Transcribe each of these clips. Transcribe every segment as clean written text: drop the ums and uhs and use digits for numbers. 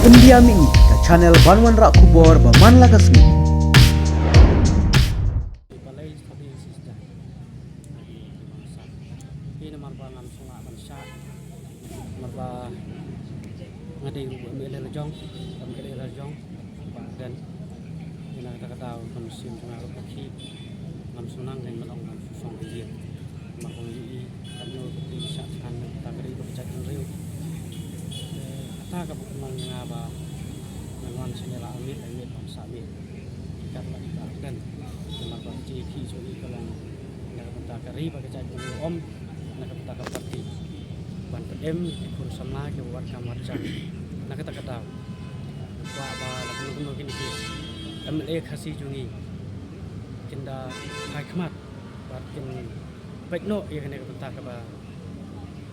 India Mi ke channel Banwan Rak Kubor Baman Lagasmi. Ngadi mele lejong, mele lejong, dan ina kata musim cuma kaki, ngam sunang dan melong ngam susong dia, makong yi, kanu kati syakkan tagari bercak riu, kata kebukuman ngaba, ngwan senyala amit bangsa amit, karena ibarat dan makong ciki suri kalang nak tagari bercak riu om, nak tagari ban em ikut sama ke buat kamar jam nak kata wah lagu lagu kini MLA kasih jungi kinda hai khmat buat kin baikno ya kena kata kaba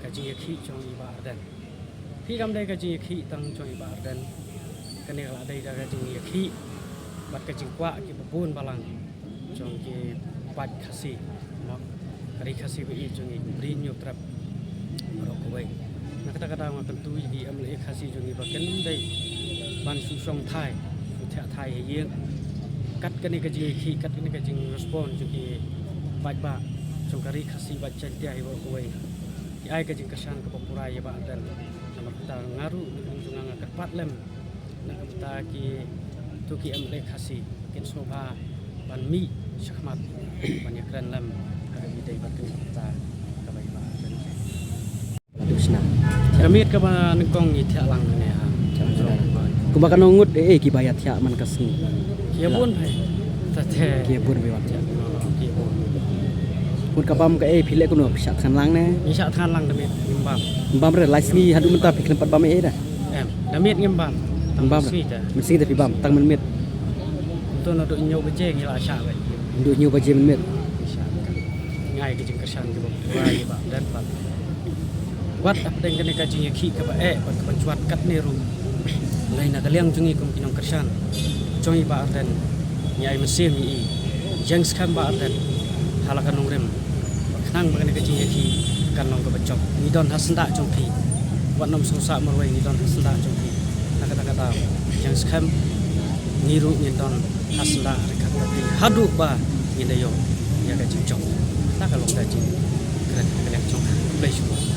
kaji yakhi jong iba ardan phi kam dai kaji yakhi tang jong iba ardan kene la dai da kaji yakhi buat kaji kwa ki babun balang jong ki pat kasih mak kari kasih bi jungi brin yo trap Rokowai, nak kata tentu di MLA kasih jungi bagian dari ban susong Thai, sudah Thai yang kat kene kaji kat kene kaji respon jungi baik ba, jongkari kasih baca dia Rokowai, di ay kaji kesan kepopurai ya ba dan nama kita ngaru dengan jungang kepat lem, nak kita ki tu ki MLA kasih, kin soba ban mi syakmat banyak keren lem ada bidai bagian kita kabai ba dan Dusna. Kami ke mana nengkong itu lang ni ha. Kumakan nongut ki bayat ya man kasni. Kia bun hai. Tete. Kia bun bayat ya. Kia bun. Pun kapam ke pilek kuno syak san lang ne. Bisa than lang damit ngembam. Ngembam re laisni hadu mentah pikir tempat bam dah. Damit ngembam. Ngembam. Mesti dah pibam tang menmit. Tu nak duk nyau bejeng ya asya baik. Duk nyau baje menmit. Ngai ke jeng kesan ke buai ba dan pat. Wat apa dengan kena kaji yakhi ke ba berkecuat kat neru. Lain nak liang jungi kum kinong kersan. Jongi ba dan nyai mesin ni. Jeng skam ba dan halakan nongrem. Kenang ba kena kaji yakhi kan nong ke becok. Ni don hasenda jongki. Wat nom susa merwai ni don hasenda jongki. Nak kata jeng skam niru ni don hasenda rekat tapi hadu ba ni dayo ya kaji jong. Tak kalau kaji keren kalian jong. Pleasure.